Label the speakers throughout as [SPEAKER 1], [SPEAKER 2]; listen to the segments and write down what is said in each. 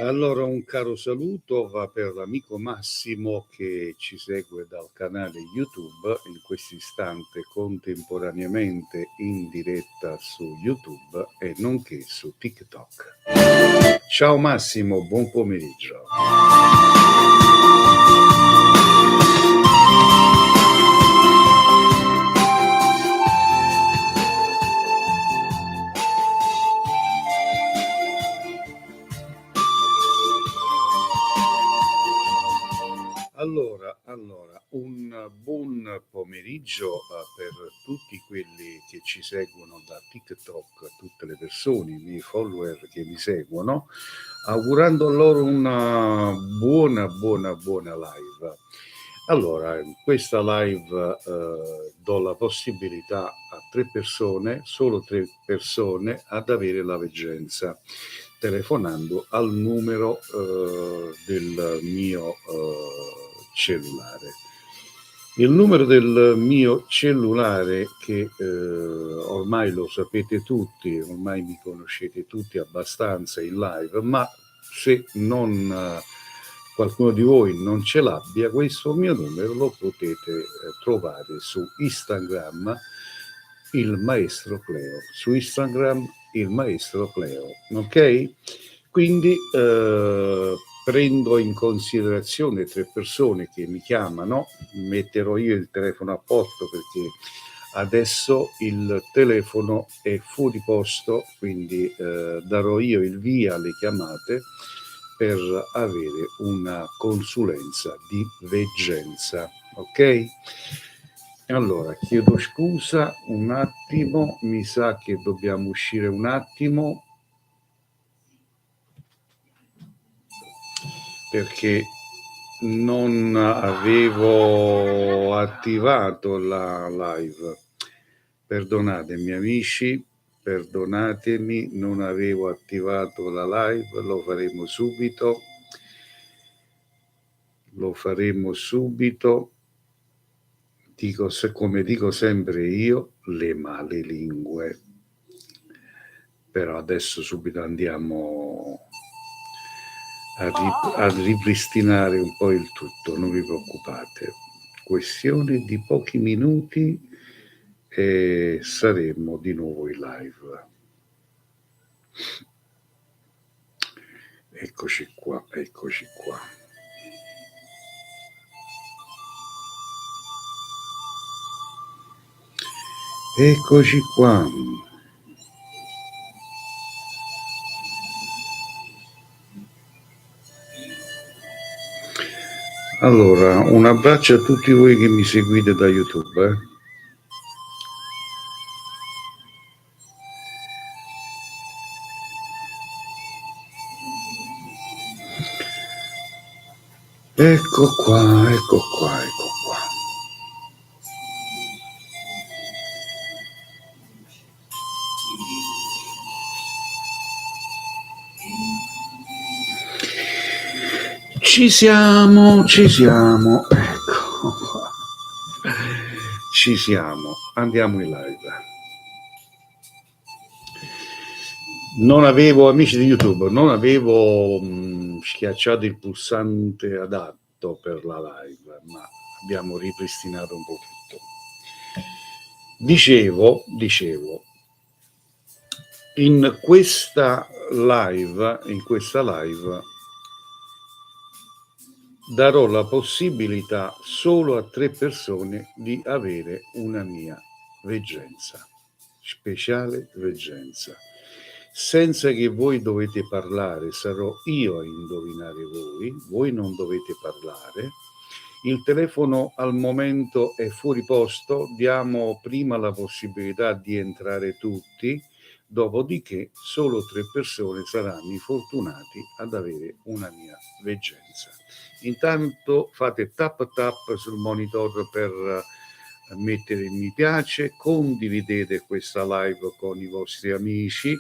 [SPEAKER 1] Allora un caro saluto va per l'amico Massimo che ci segue dal canale YouTube in questo istante contemporaneamente in diretta su YouTube e nonché su TikTok. Ciao Massimo, buon pomeriggio. Allora, un buon pomeriggio per tutti quelli che ci seguono da TikTok, tutte le persone, i miei follower che mi seguono, augurando loro una buona live. Allora, in questa live do la possibilità a 3 persone, solo 3 persone, ad avere la veggenza, telefonando al numero del mio cellulare. Il numero del mio cellulare, che ormai lo sapete tutti, ormai mi conoscete tutti abbastanza in live, ma se non qualcuno di voi non ce l'abbia, questo mio numero lo potete trovare su Instagram, il maestro Cleo, su Instagram il maestro Cleo, ok? Quindi prendo in considerazione 3 persone che mi chiamano, metterò io il telefono a posto perché adesso il telefono è fuori posto, quindi darò io il via alle chiamate per avere una consulenza di veggenza, ok? Allora, chiedo scusa un attimo, mi sa che dobbiamo uscire un attimo perché non avevo attivato la live. Perdonatemi amici, perdonatemi, non avevo attivato la live, lo faremo subito. Come dico sempre io, le male lingue. Però adesso subito andiamo a ripristinare un po' il tutto, non vi preoccupate. Questione di pochi minuti e saremo di nuovo in live. Eccoci qua. Eccoci qua. Allora, un abbraccio a tutti voi che mi seguite da YouTube. Ecco qua. Ci siamo, ecco qua. Ci siamo, andiamo in live. Non avevo, amici di YouTube, non avevo schiacciato il pulsante adatto per la live, ma abbiamo ripristinato un po' tutto. Dicevo, in questa live darò la possibilità solo a 3 persone di avere una mia veggenza, speciale veggenza, senza che voi dovete parlare, sarò io a indovinare voi non dovete parlare. Il telefono al momento è fuori posto, diamo prima la possibilità di entrare tutti, dopodiché solo 3 persone saranno i fortunati ad avere una mia veggenza. Intanto fate tap sul monitor per mettere il mi piace, condividete questa live con i vostri amici.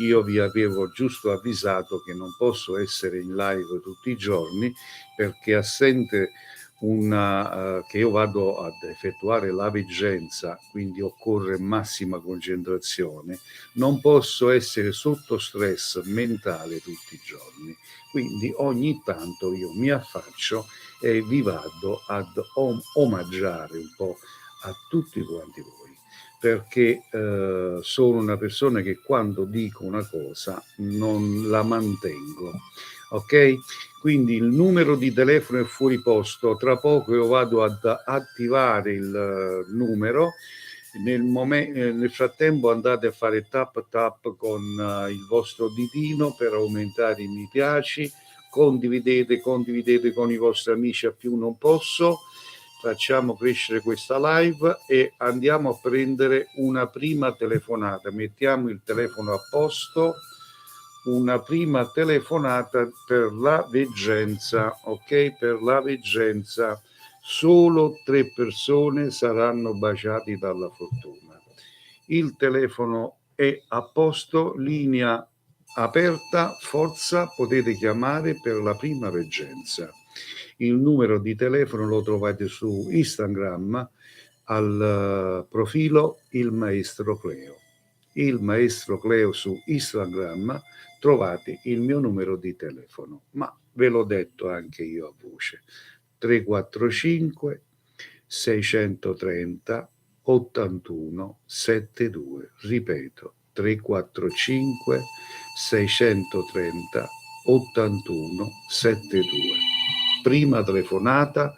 [SPEAKER 1] Io vi avevo giusto avvisato che non posso essere in live tutti i giorni perché assente che io vado ad effettuare la veggenza, quindi occorre massima concentrazione, non posso essere sotto stress mentale tutti i giorni, quindi ogni tanto io mi affaccio e vi vado ad omaggiare un po' a tutti quanti voi, perché sono una persona che quando dico una cosa non la mantengo, ok? Quindi il numero di telefono è fuori posto, tra poco io vado ad attivare il numero, nel frattempo andate a fare tap tap con il vostro ditino per aumentare i mi piaci, condividete con i vostri amici a più non posso, facciamo crescere questa live e andiamo a prendere una prima telefonata, mettiamo il telefono a posto, una prima telefonata per la veggenza, ok? Per la veggenza solo 3 persone saranno baciati dalla fortuna. Il telefono è a posto, linea aperta, forza, potete chiamare per la prima veggenza. Il numero di telefono lo trovate su Instagram al profilo Il Maestro Cleo. Il Maestro Cleo su Instagram trovate il mio numero di telefono, ma ve l'ho detto anche io a voce. 345 630 81 72, ripeto 345 630 81 72. Prima telefonata.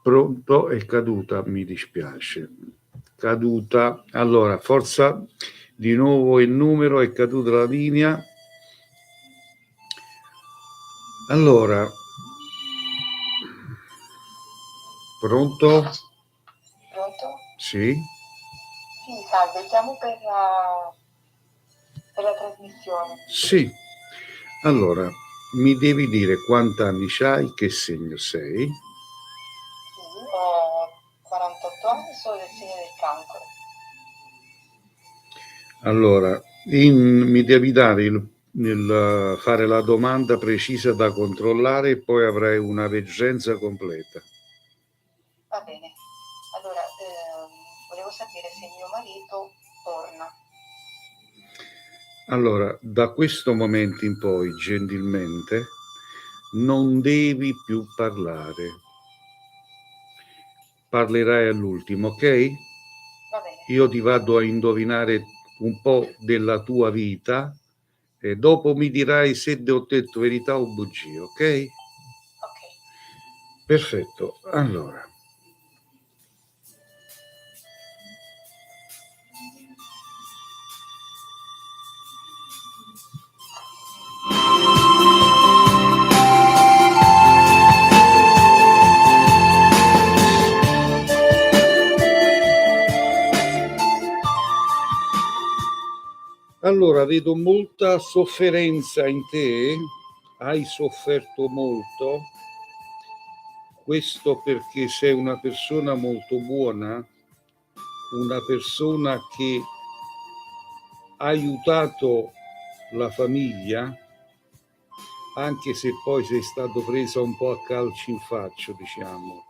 [SPEAKER 1] Pronto, è caduta, mi dispiace. Caduta. Allora, forza di nuovo il numero, è caduta la linea. Allora, pronto?
[SPEAKER 2] Pronto?
[SPEAKER 1] Sì?
[SPEAKER 2] Sì, salve, chiamo per la trasmissione.
[SPEAKER 1] Sì. Allora, mi devi dire quanti anni c'hai, che segno sei?
[SPEAKER 2] Sì, ho 48 anni, sono del segno del cancro.
[SPEAKER 1] Allora, mi devi dare fare la domanda precisa da controllare e poi avrai una veggenza completa.
[SPEAKER 2] Va bene. Allora, volevo sapere se mio marito torna.
[SPEAKER 1] Allora, da questo momento in poi, gentilmente, non devi più parlare. Parlerai all'ultimo, ok?
[SPEAKER 2] Va bene.
[SPEAKER 1] Io ti vado a indovinare un po' della tua vita e dopo mi dirai se ti ho detto verità o bugie, ok?
[SPEAKER 2] Ok.
[SPEAKER 1] Perfetto. Allora, vedo molta sofferenza in te, hai sofferto molto, questo perché sei una persona molto buona, una persona che ha aiutato la famiglia, anche se poi sei stato preso un po' a calci in faccia, diciamo.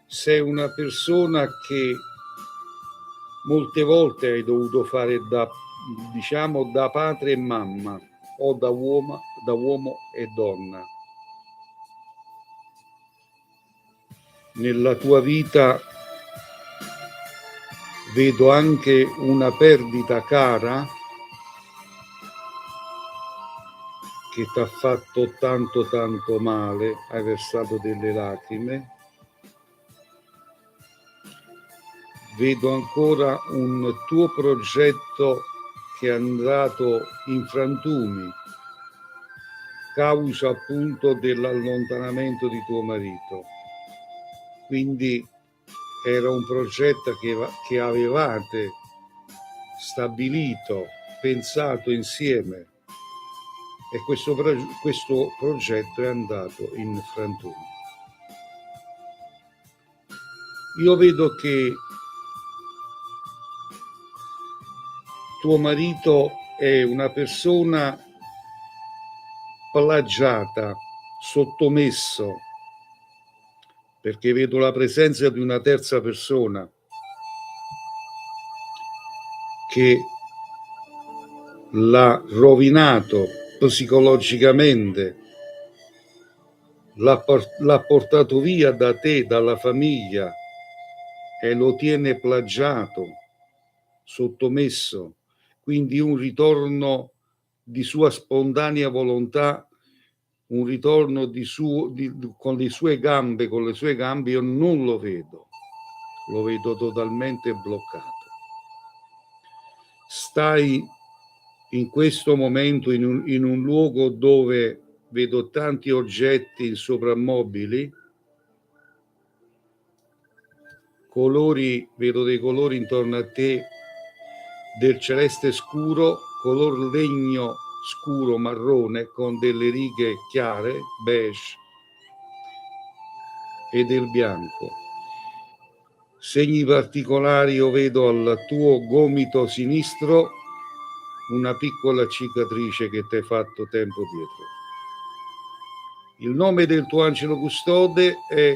[SPEAKER 1] Sei una persona che molte volte hai dovuto fare da padre e mamma o da uomo e donna. Nella tua vita vedo anche una perdita cara che ti ha fatto tanto tanto male, hai versato delle lacrime. Vedo ancora un tuo progetto che è andato in frantumi, causa appunto dell'allontanamento di tuo marito. Quindi era un progetto che avevate stabilito, pensato insieme e questo progetto è andato in frantumi. Io vedo che tuo marito è una persona plagiata, sottomesso, perché vedo la presenza di una terza persona che l'ha rovinato psicologicamente, l'ha portato via da te, dalla famiglia, e lo tiene plagiato, sottomesso, quindi un ritorno di sua spontanea volontà, un ritorno con le sue gambe, io non lo vedo totalmente bloccato. Stai in questo momento in un luogo dove vedo tanti oggetti in soprammobili, vedo dei colori intorno a te del celeste scuro, color legno scuro marrone con delle righe chiare, beige, e del bianco. Segni particolari io vedo al tuo gomito sinistro una piccola cicatrice che ti hai fatto tempo dietro. Il nome del tuo angelo custode è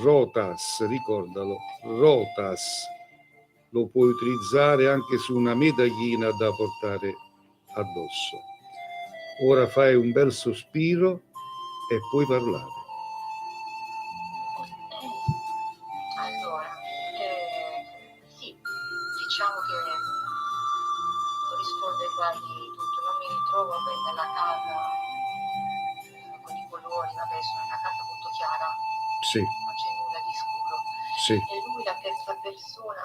[SPEAKER 1] Rotas, ricordalo, Rotas. Lo puoi utilizzare anche su una medaglina da portare addosso. Ora fai un bel sospiro e puoi parlare.
[SPEAKER 2] Allora, sì, diciamo che corrisponde quasi tutto. Non mi ritrovo nella casa con i colori, vabbè, sono in una casa molto chiara,
[SPEAKER 1] Sì,
[SPEAKER 2] non c'è nulla di scuro.
[SPEAKER 1] sì,
[SPEAKER 2] E lui, la terza persona,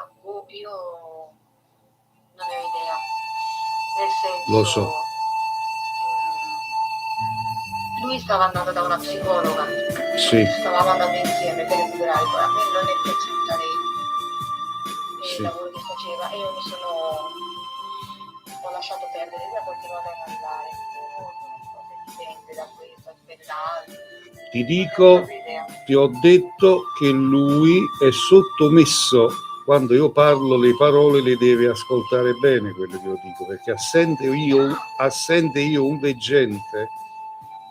[SPEAKER 2] io non ne ho idea. Nel senso,
[SPEAKER 1] lo so.
[SPEAKER 2] lui stava andando da una psicologa,
[SPEAKER 1] Sì,
[SPEAKER 2] stavamo andando insieme per recuperare, a me non è piaciuta lei,
[SPEAKER 1] sì.
[SPEAKER 2] il lavoro che faceva, e io ho lasciato perdere, lui ha continuato ad andare. Non so se dipende da questo, dipende da altro.
[SPEAKER 1] Ti dico, ti ho detto che lui è sottomesso. Quando io parlo le parole le devi ascoltare bene quello che io dico, perché assente io un veggente,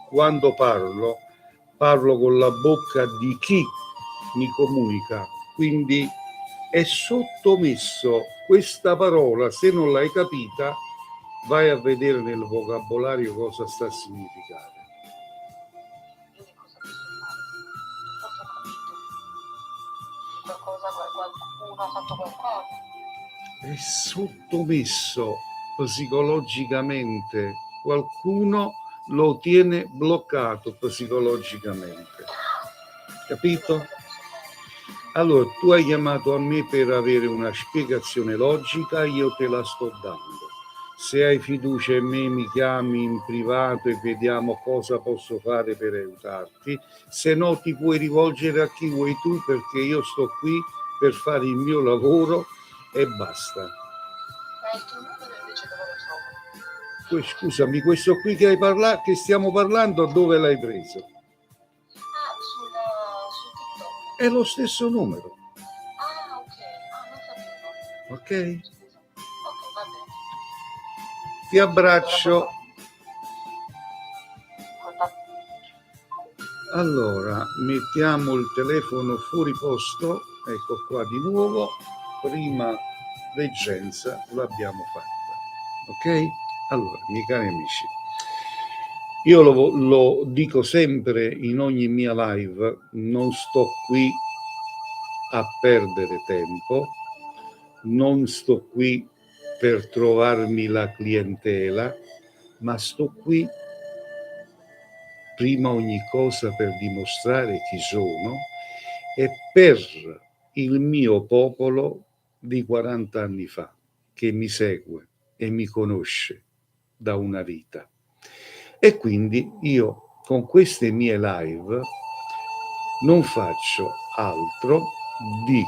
[SPEAKER 1] quando parlo con la bocca di chi mi comunica, quindi è sottomesso. Questa parola, se non l'hai capita, vai a vedere nel vocabolario cosa sta a significare.
[SPEAKER 2] Io che cosa posso fare? Forse ho capito. Qualcuno ha fatto qualcosa.
[SPEAKER 1] È sottomesso psicologicamente, qualcuno lo tiene bloccato psicologicamente, capito? Allora tu hai chiamato a me per avere una spiegazione logica, io te la sto dando. Se hai fiducia in me mi chiami in privato e vediamo cosa posso fare per aiutarti, se no ti puoi rivolgere a chi vuoi tu, perché io sto qui per fare il mio lavoro e basta.
[SPEAKER 2] Ma il tuo numero invece dove lo trovo?
[SPEAKER 1] Scusami, questo qui che stiamo parlando, dove l'hai preso?
[SPEAKER 2] Su TikTok.
[SPEAKER 1] È lo stesso numero.
[SPEAKER 2] Ah, ok. Non sapevo.
[SPEAKER 1] Ok?
[SPEAKER 2] Scusa. Ok, va bene.
[SPEAKER 1] Ti abbraccio. Allora, mettiamo il telefono fuori posto. Ecco qua di nuovo. Prima reggenza l'abbiamo fatta. Ok? Allora, miei cari amici, io lo dico sempre in ogni mia live, non sto qui a perdere tempo, non sto qui per trovarmi la clientela, ma sto qui prima ogni cosa per dimostrare chi sono e per il mio popolo di 40 anni fa, che mi segue e mi conosce da una vita. E quindi io con queste mie live non faccio altro di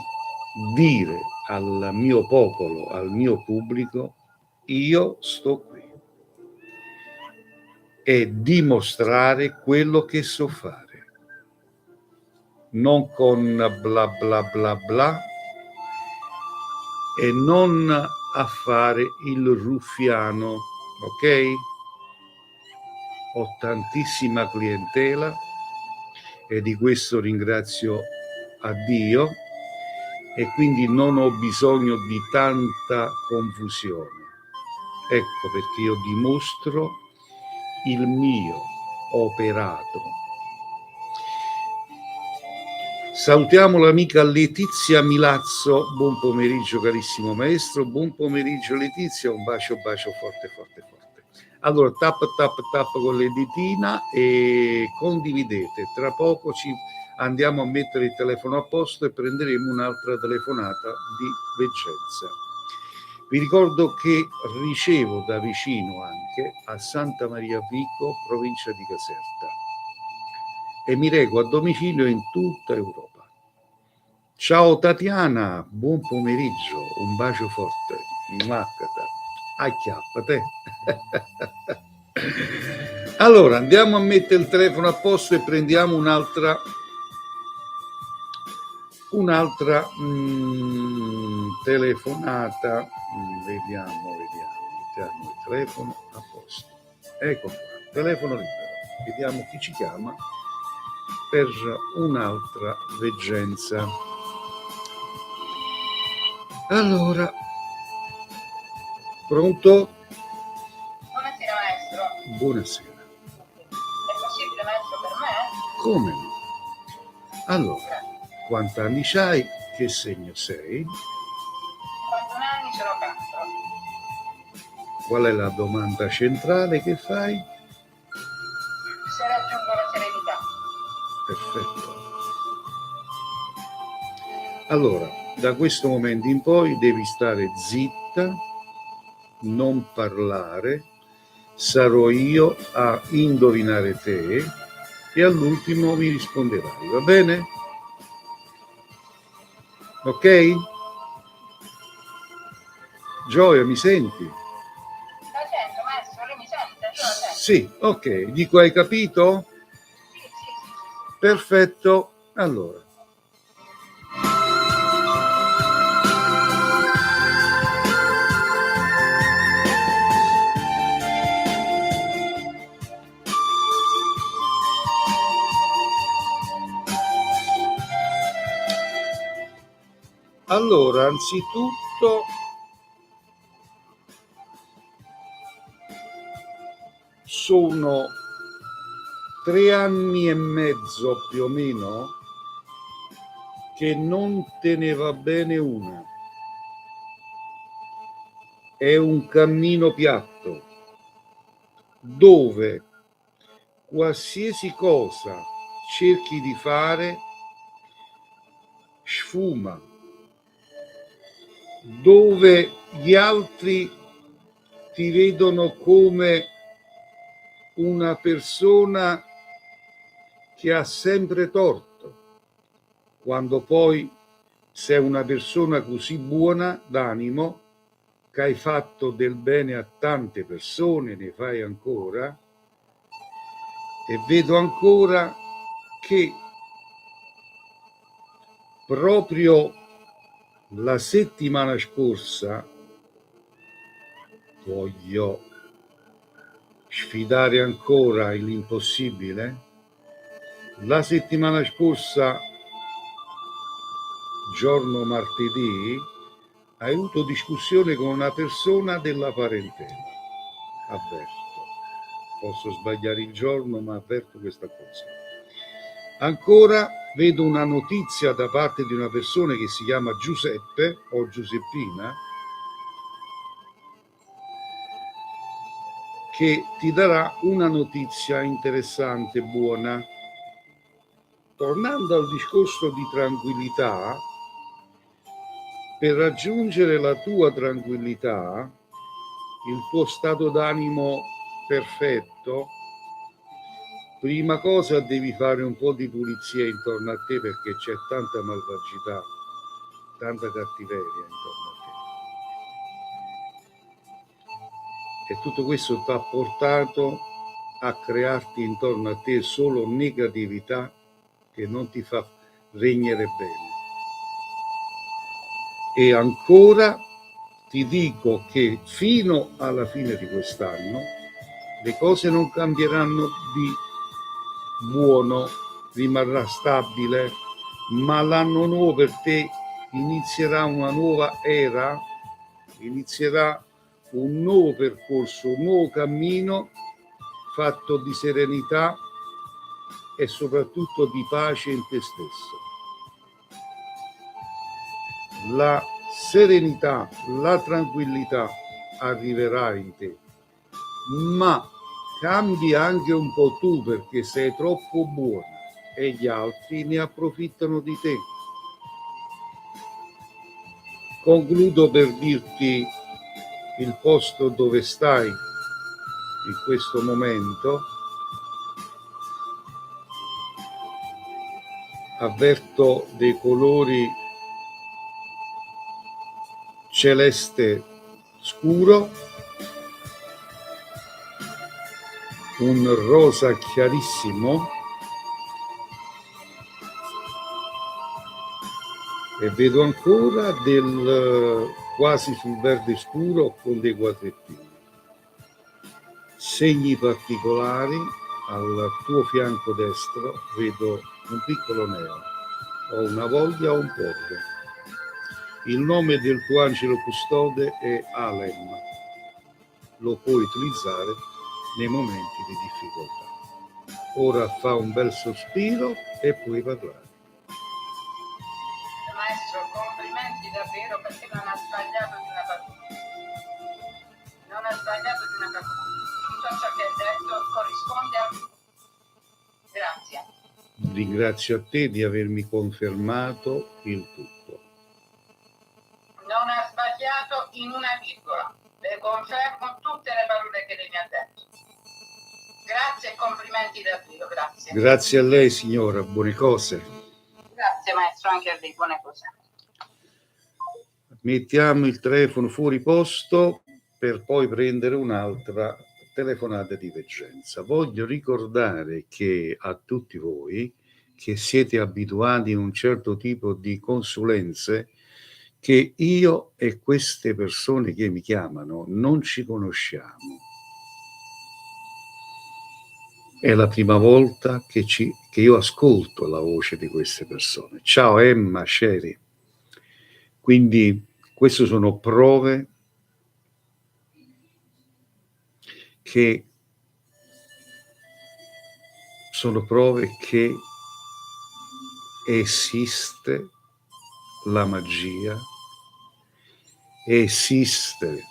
[SPEAKER 1] dire al mio popolo, al mio pubblico, io sto qui, e dimostrare quello che so fare, non con bla bla bla bla, e non a fare il ruffiano, ok? ho tantissima clientela e di questo ringrazio a Dio, e quindi non ho bisogno di tanta confusione. Ecco perché io dimostro il mio operato. Salutiamo l'amica Letizia Milazzo. Buon pomeriggio carissimo maestro, buon pomeriggio Letizia, un bacio forte forte forte. Allora tap con le ditina e condividete. Tra poco ci andiamo a mettere il telefono a posto e prenderemo un'altra telefonata di veggenza. Vi ricordo che ricevo da vicino anche a Santa Maria Vico, provincia di Caserta, e mi reco a domicilio in tutta Europa. Ciao Tatiana, buon pomeriggio, un bacio forte. Maccata, acchiappate. Allora andiamo a mettere il telefono a posto e prendiamo un'altra telefonata. Vediamo, mettiamo il telefono a posto. Ecco qua, telefono libero. Vediamo chi ci chiama per un'altra veggenza. Allora, pronto?
[SPEAKER 2] Buonasera maestro.
[SPEAKER 1] Buonasera.
[SPEAKER 2] È possibile maestro per me?
[SPEAKER 1] Come no? Allora, quanti anni c'hai? Che segno sei?
[SPEAKER 2] 41 anni, ce l'ho cancro.
[SPEAKER 1] Qual è la domanda centrale che fai?
[SPEAKER 2] Se raggiungo la serenità.
[SPEAKER 1] Perfetto. Allora, da questo momento in poi devi stare zitta, non parlare, sarò io a indovinare te e all'ultimo mi risponderai, va bene? Ok? Gioia, mi senti?
[SPEAKER 2] La sento maestro, lei mi sente? Io la sento.
[SPEAKER 1] Sì, ok. Dico, hai capito?
[SPEAKER 2] Sì.
[SPEAKER 1] Perfetto. Allora. Allora, anzitutto sono 3 anni e mezzo più o meno che non te ne va bene una. È un cammino piatto dove qualsiasi cosa cerchi di fare sfuma, dove gli altri ti vedono come una persona che ha sempre torto, quando poi sei una persona così buona d'animo che hai fatto del bene a tante persone, ne fai ancora, e vedo ancora che proprio la settimana scorsa, voglio sfidare ancora l'impossibile, la settimana scorsa, giorno martedì, hai avuto discussione con una persona della parentela. Avverto, posso sbagliare il giorno, ma avverto questa cosa. Ancora vedo una notizia da parte di una persona che si chiama Giuseppe o Giuseppina, che ti darà una notizia interessante, buona. Tornando al discorso di tranquillità, per raggiungere la tua tranquillità, il tuo stato d'animo perfetto, prima cosa devi fare un po' di pulizia intorno a te, perché c'è tanta malvagità, tanta cattiveria intorno a te. E tutto questo ti ha portato a crearti intorno a te solo negatività che non ti fa regnare bene. E ancora ti dico che fino alla fine di quest'anno le cose non cambieranno di buono, rimarrà stabile, ma l'anno nuovo per te inizierà una nuova era, inizierà un nuovo percorso, un nuovo cammino fatto di serenità e soprattutto di pace in te stesso. La serenità, la tranquillità arriverà in te, ma cambi anche un po' tu, perché sei troppo buona e gli altri ne approfittano di te. Concludo per dirti il posto dove stai in questo momento. Avverto dei colori celeste scuro, un rosa chiarissimo e vedo ancora del quasi sul verde scuro con dei quadrettini. Segni particolari. Al tuo fianco destro vedo un piccolo neo, o una voglia o un porto. Il nome del tuo angelo custode è Alem. Lo puoi utilizzare nei momenti di difficoltà. Ora fa un bel sospiro e puoi parlare.
[SPEAKER 2] Maestro, complimenti davvero, perché non ha sbagliato di una parola. Non ha sbagliato di una parola. Tutto ciò che hai detto corrisponde a... Grazie.
[SPEAKER 1] Ringrazio a te di avermi confermato il tutto.
[SPEAKER 2] Non ha sbagliato in una virgola. Le confermo tutte le parole che lei mi ha detto. Grazie e complimenti davvero, grazie.
[SPEAKER 1] Grazie a lei, signora, buone cose.
[SPEAKER 2] Grazie maestro, anche a lei, buone cose.
[SPEAKER 1] Mettiamo il telefono fuori posto per poi prendere un'altra telefonata di veggenza. Voglio ricordare che a tutti voi che siete abituati a un certo tipo di consulenze, che io e queste persone che mi chiamano non ci conosciamo. È la prima volta che io ascolto la voce di queste persone. Ciao Emma, Sherry. Quindi queste sono prove che esiste la magia, esiste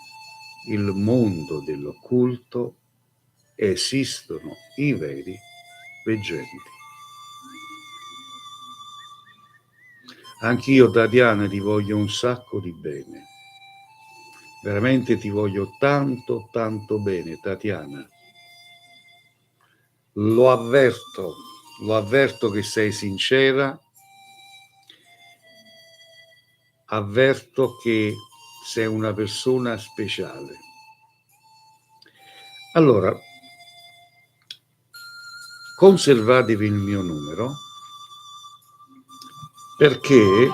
[SPEAKER 1] il mondo dell'occulto, esistono i veri veggenti. Anch'io, Tatiana, ti voglio un sacco di bene. Veramente ti voglio tanto, tanto bene, Tatiana. Lo avverto che sei sincera, avverto che sei una persona speciale. Allora, conservatevi il mio numero, perché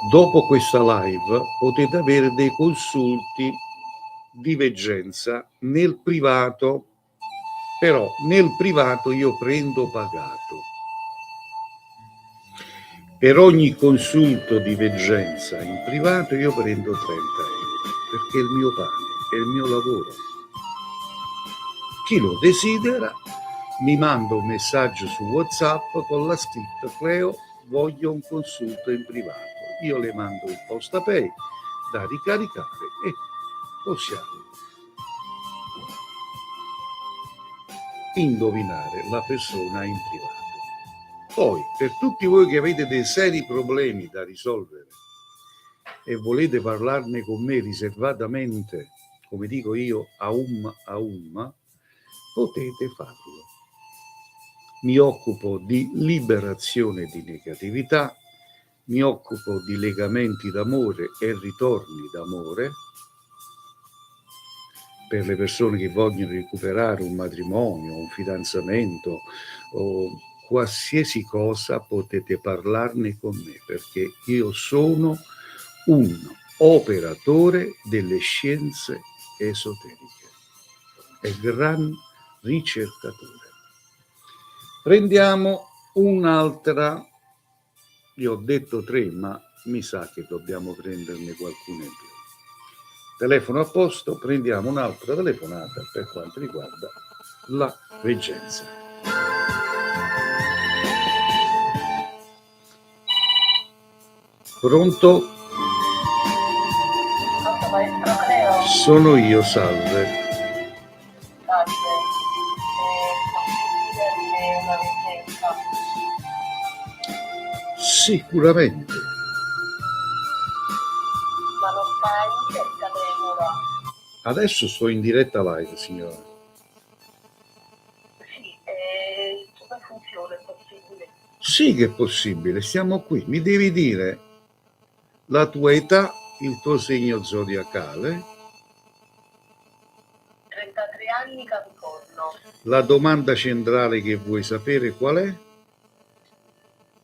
[SPEAKER 1] dopo questa live potete avere dei consulti di veggenza nel privato, però nel privato io prendo pagato. Per ogni consulto di veggenza in privato io prendo 30 euro, perché è il mio pane, è il mio lavoro. Chi lo desidera mi manda un messaggio su WhatsApp con la scritta: Cleo, voglio un consulto in privato. Io le mando il postapay da ricaricare e possiamo indovinare la persona in privato. Poi, per tutti voi che avete dei seri problemi da risolvere e volete parlarne con me riservatamente, come dico io, a potete farlo. Mi occupo di liberazione di negatività, mi occupo di legamenti d'amore e ritorni d'amore per le persone che vogliono recuperare un matrimonio, un fidanzamento o qualsiasi cosa. Potete parlarne con me, perché io sono un operatore delle scienze esoteriche e gran ricercatore. Prendiamo un'altra, io ho detto 3, ma mi sa che dobbiamo prenderne qualcuno in più. Telefono a posto, prendiamo un'altra telefonata per quanto riguarda la reggenza. Pronto? Sono io, salve. Sicuramente.
[SPEAKER 2] Ma non fai in cerca dell'ora?
[SPEAKER 1] Adesso sto in diretta live, signora.
[SPEAKER 2] Sì, come funziona? È possibile?
[SPEAKER 1] Sì che è possibile, siamo qui. Mi devi dire la tua età, il tuo segno zodiacale.
[SPEAKER 2] 33 anni, Capricorno.
[SPEAKER 1] La domanda centrale che vuoi sapere qual è?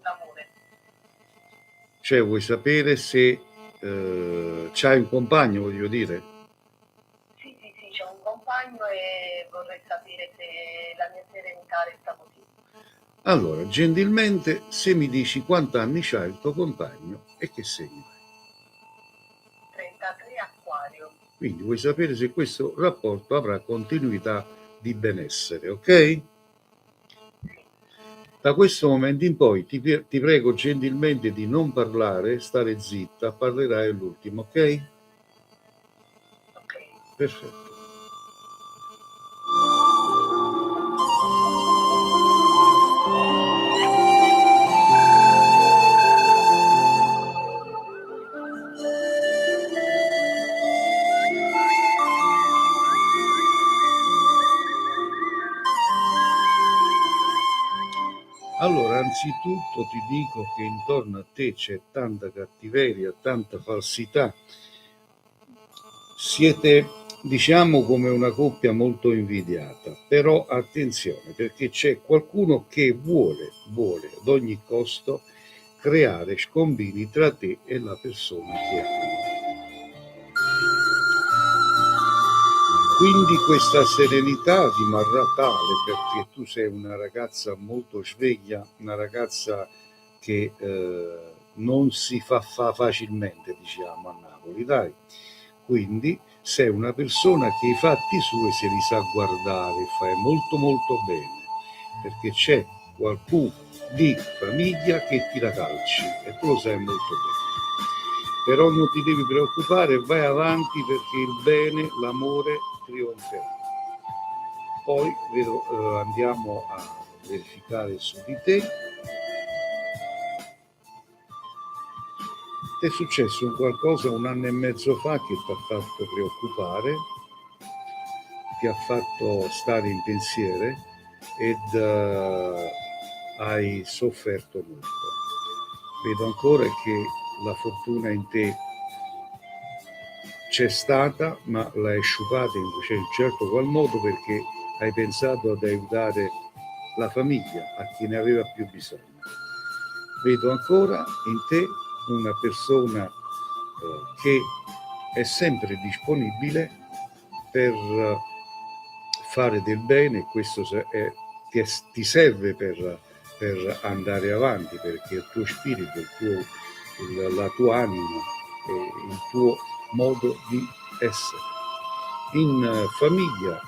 [SPEAKER 2] L'amore.
[SPEAKER 1] Cioè vuoi sapere se c'hai un compagno, voglio dire?
[SPEAKER 2] Sì, c'ho un compagno e vorrei sapere se la mia serenità resta così.
[SPEAKER 1] Allora, gentilmente, se mi dici quanti anni c'ha il tuo compagno e che segno è.
[SPEAKER 2] 33 Acquario.
[SPEAKER 1] Quindi vuoi sapere se questo rapporto avrà continuità di benessere, ok? Da questo momento in poi ti prego gentilmente di non parlare, stare zitta, parlerai all'ultimo, ok?
[SPEAKER 2] Ok.
[SPEAKER 1] Perfetto. Allora, anzitutto ti dico che intorno a te c'è tanta cattiveria, tanta falsità. Siete, diciamo, come una coppia molto invidiata, però attenzione, perché c'è qualcuno che vuole ad ogni costo creare scombini tra te e la persona che ami. Quindi questa serenità rimarrà tale perché tu sei una ragazza molto sveglia, una ragazza che non si fa facilmente, diciamo, a Napoli, dai. Quindi sei una persona che i fatti suoi se li sa guardare, fai molto molto bene, perché c'è qualcuno di famiglia che tira calci e tu lo sai molto bene. Però non ti devi preoccupare, vai avanti perché il bene, l'amore trionferà. Poi andiamo a verificare su di te. Ti è successo un qualcosa 1 anno e mezzo fa che ti ha fatto preoccupare, ti ha fatto stare in pensiero ed hai sofferto molto. Vedo ancora che la fortuna in te c'è stata, ma l'hai sciupata in un certo qual modo perché hai pensato ad aiutare la famiglia, a chi ne aveva più bisogno. Vedo ancora in te una persona che è sempre disponibile per fare del bene, questo ti serve per andare avanti, perché il tuo spirito, la tua anima, il tuo modo di essere. In famiglia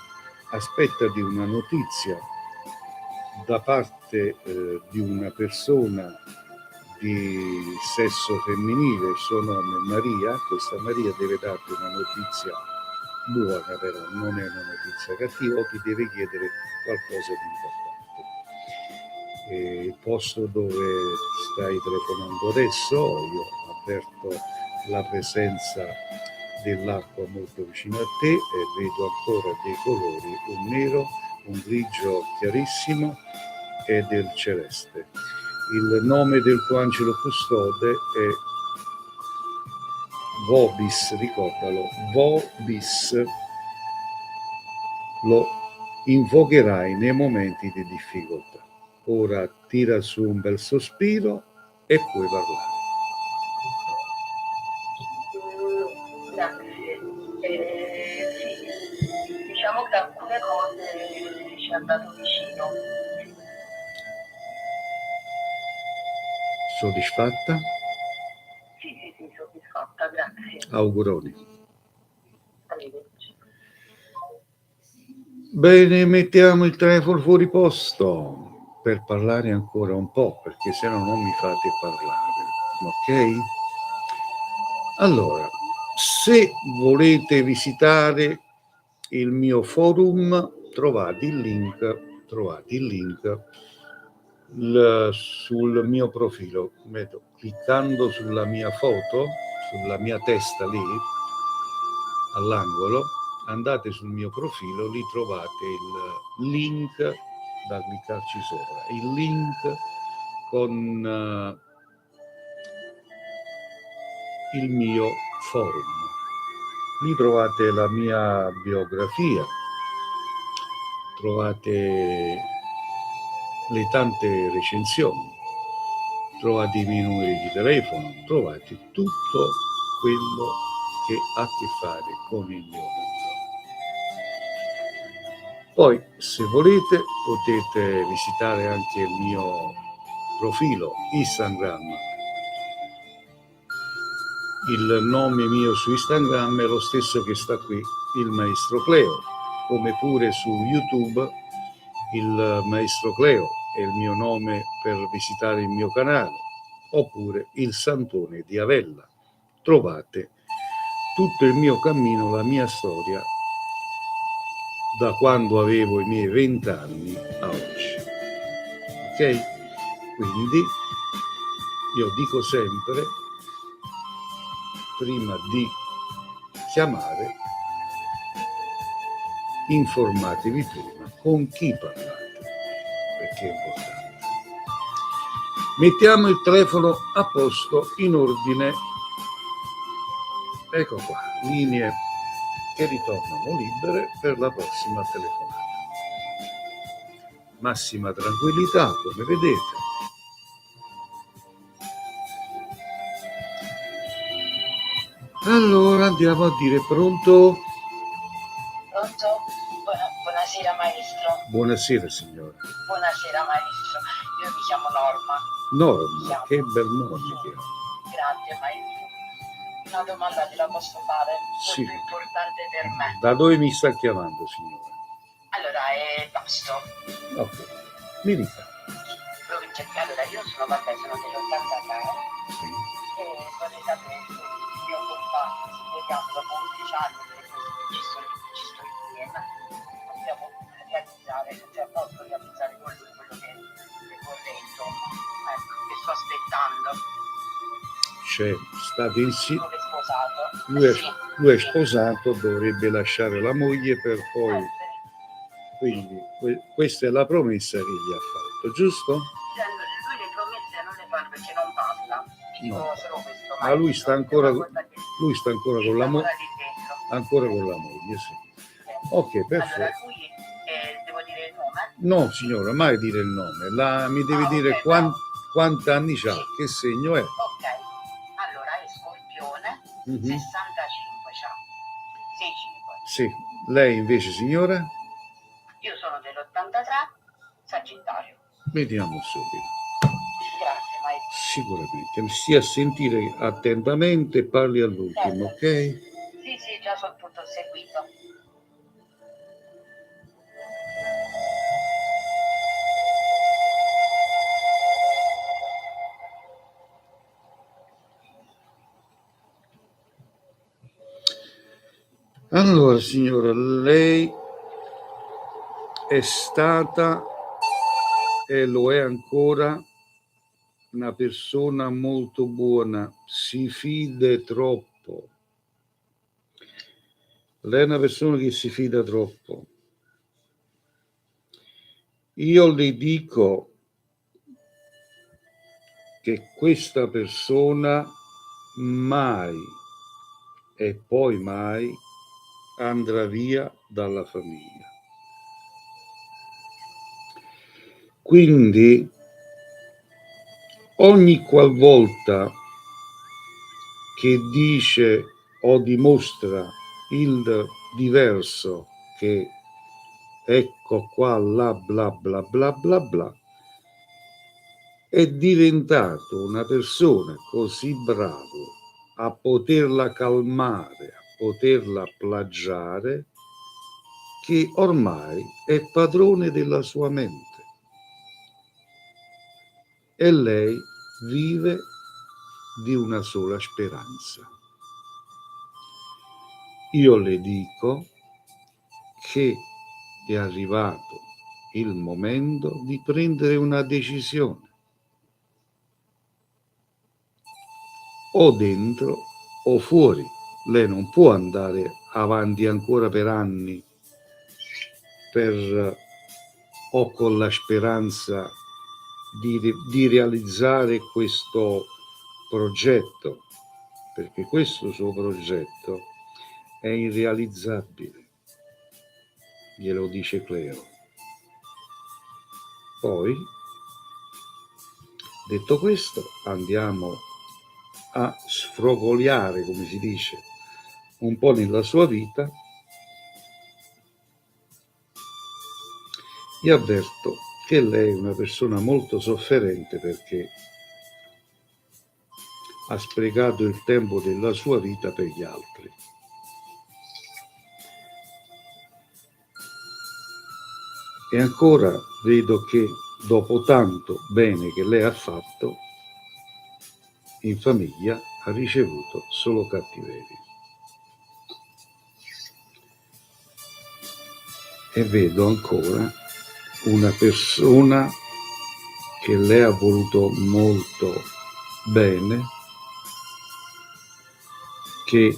[SPEAKER 1] aspettati una notizia da parte di una persona di sesso femminile, il suo nome è Maria. Questa Maria deve darti una notizia buona, però non è una notizia cattiva, o ti deve chiedere qualcosa di importante. Il posto dove stai telefonando adesso, io avverto la presenza dell'acqua molto vicino a te e vedo ancora dei colori, un nero, un grigio chiarissimo e del celeste. Il nome del tuo angelo custode è Vobis, ricordalo, Vobis. Lo invocherai nei momenti di difficoltà. Ora tira su un bel sospiro e puoi parlare.
[SPEAKER 2] andato vicino.
[SPEAKER 1] Soddisfatta?
[SPEAKER 2] Sì, soddisfatta, grazie.
[SPEAKER 1] Auguroni.
[SPEAKER 2] Arrivederci.
[SPEAKER 1] Bene, mettiamo il telefono fuori posto per parlare ancora un po', perché se no non mi fate parlare, ok? Allora, se volete visitare il mio forum, trovate il link sul mio profilo. Vedo, cliccando sulla mia foto, sulla mia testa lì, all'angolo, andate sul mio profilo, lì trovate il link da cliccarci sopra, il link con il mio forum. Lì trovate la mia biografia, trovate le tante recensioni, trovate i miei numeri di telefono, trovate tutto quello che ha a che fare con il mio mondo. Poi, se volete, potete visitare anche il mio profilo Instagram. Il nome mio su Instagram è lo stesso che sta qui, il Maestro Cleo, come pure su YouTube il Maestro Cleo è il mio nome per visitare il mio canale, oppure il Santone di Avella. Trovate tutto il mio cammino, la mia storia, da quando avevo i miei 20 anni a oggi. Ok? Quindi io dico sempre, prima di chiamare, informatevi prima con chi parlate, perché è importante. Mettiamo il telefono a posto in ordine. Ecco qua, linee che ritornano libere per la prossima telefonata. Massima tranquillità, come vedete. Allora andiamo a dire pronto?
[SPEAKER 2] Pronto? Buonasera maestro.
[SPEAKER 1] Buonasera signora.
[SPEAKER 2] Buonasera maestro. Io mi chiamo Norma.
[SPEAKER 1] Norma, che bel nome che ha.
[SPEAKER 2] Grazie maestro. Una domanda te la posso fare?
[SPEAKER 1] Sì.
[SPEAKER 2] Molto importante per me.
[SPEAKER 1] Da dove mi sta chiamando signora?
[SPEAKER 2] Allora, è Pasto.
[SPEAKER 1] Ok, mi dica.
[SPEAKER 2] Allora, io sono dell'83
[SPEAKER 1] Sì.
[SPEAKER 2] e vorrei sapere se il mio compagno, se vogliamo, dopo 11 anni che ci sto insieme, possiamo realizzare, cioè posso realizzare con lui quello che vorrei, insomma, ecco, che sto aspettando.
[SPEAKER 1] Cioè, state insieme.
[SPEAKER 2] Sono sposato.
[SPEAKER 1] Lui è sposato, dovrebbe lasciare la moglie per poi. Quindi questa è la promessa che gli ha fatto, giusto?
[SPEAKER 2] Lui le promesse non le fa perché non parla.
[SPEAKER 1] No.
[SPEAKER 2] Solo questo,
[SPEAKER 1] Ma lui sta ancora con la moglie.
[SPEAKER 2] di dentro.
[SPEAKER 1] Ancora con la moglie, sì. Ok, perfetto.
[SPEAKER 2] Allora lui, devo dire il nome?
[SPEAKER 1] No, signora, mai dire il nome. Mi deve dire quanti anni ha, che segno è.
[SPEAKER 2] Ok, allora è Scorpione, 65 c'ha. 65.
[SPEAKER 1] Sì, lei invece signora?
[SPEAKER 2] Io sono dell'83, Sagittario.
[SPEAKER 1] Vediamo subito.
[SPEAKER 2] Grazie maestro.
[SPEAKER 1] Sicuramente, mi stia a sentire attentamente e parli all'ultimo, ok?
[SPEAKER 2] Sì, già sono tutto seguito.
[SPEAKER 1] Allora, signora, lei è stata e lo è ancora una persona molto buona, si fida troppo. Lei è una persona che si fida troppo. Io le dico che questa persona mai e poi mai andrà via dalla famiglia. Quindi ogni qualvolta che dice o dimostra il diverso che ecco qua, là, bla bla bla bla bla, è diventato una persona così bravo a poterla calmare, a poterla plagiare, che ormai è padrone della sua mente e lei vive di una sola speranza. Io le dico che è arrivato il momento di prendere una decisione, o dentro o fuori. Lei non può andare avanti ancora per anni o con la speranza di realizzare questo progetto, perché questo suo progetto è irrealizzabile, glielo dice Cleo. Poi, detto questo, andiamo a sfrogoliare, come si dice, un po' nella sua vita. Vi avverto che lei è una persona molto sofferente perché ha sprecato il tempo della sua vita per gli altri. E ancora vedo che dopo tanto bene che lei ha fatto, in famiglia ha ricevuto solo cattiveria. E vedo ancora una persona che lei ha voluto molto bene, che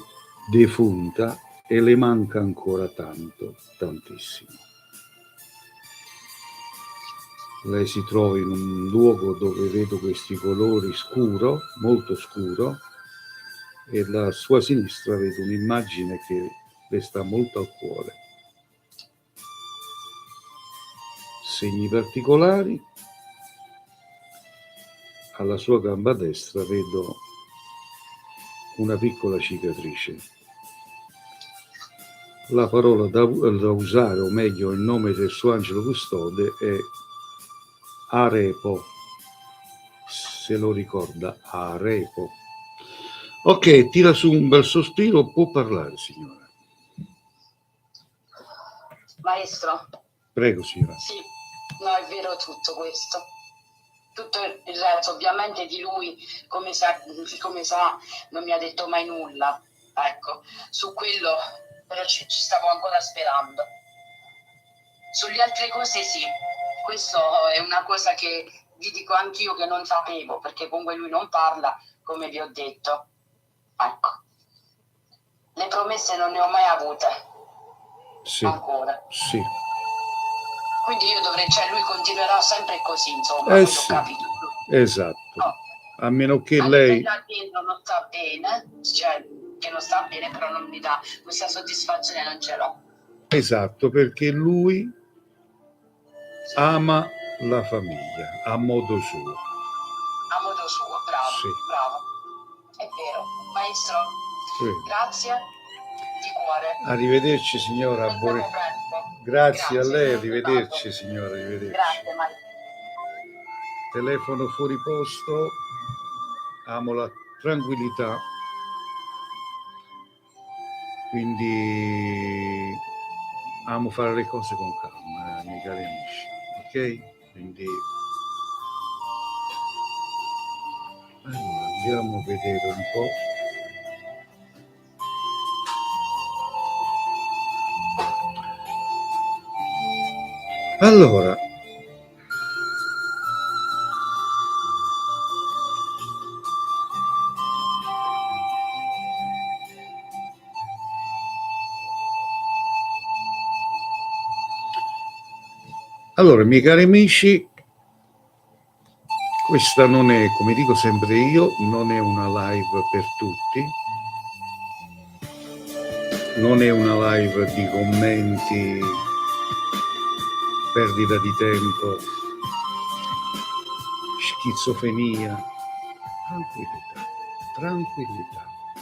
[SPEAKER 1] defunta e le manca ancora tanto, tantissimo. Lei si trova in un luogo dove vedo questi colori scuro, molto scuro, e alla sua sinistra vedo un'immagine che le sta molto al cuore. Segni particolari. Alla sua gamba destra vedo una piccola cicatrice. La parola da usare, o meglio il nome del suo angelo custode, è Arepo, se lo ricorda, Arepo. Ok, tira su un bel sospiro, può parlare, signora.
[SPEAKER 2] Maestro.
[SPEAKER 1] Prego, signora.
[SPEAKER 2] Sì, no, è vero tutto questo. Tutto il resto, ovviamente di lui, come sa, non mi ha detto mai nulla. Ecco, su quello però ci stavo ancora sperando. Sulle altre cose sì, questo è una cosa che vi dico anch'io che non sapevo, perché comunque lui non parla, come vi ho detto. Ecco, le promesse non ne ho mai avute.
[SPEAKER 1] Sì.
[SPEAKER 2] Ancora.
[SPEAKER 1] Sì.
[SPEAKER 2] Quindi io dovrei, cioè lui continuerà sempre così, insomma,
[SPEAKER 1] Sì.
[SPEAKER 2] ho capito.
[SPEAKER 1] Esatto.
[SPEAKER 2] No.
[SPEAKER 1] A meno che
[SPEAKER 2] Anche
[SPEAKER 1] lei...
[SPEAKER 2] là dentro non sta bene, cioè che non sta bene, però non mi dà questa soddisfazione, non ce l'ho.
[SPEAKER 1] Esatto, perché lui ama la famiglia a modo suo.
[SPEAKER 2] A modo suo, bravo,
[SPEAKER 1] Sì.
[SPEAKER 2] bravo. È vero. Maestro,
[SPEAKER 1] Sì.
[SPEAKER 2] grazie di cuore.
[SPEAKER 1] Arrivederci, signora. Grazie a lei, arrivederci, signora, arrivederci.
[SPEAKER 2] Grazie, Maestro.
[SPEAKER 1] Telefono fuori posto, amo la tranquillità, quindi amo fare le cose con calma, miei cari amici, ok? Quindi allora, andiamo a vedere un po'. Allora, miei cari amici, questa non è, come dico sempre io, non è una live per tutti, non è una live di commenti, perdita di tempo, schizofrenia.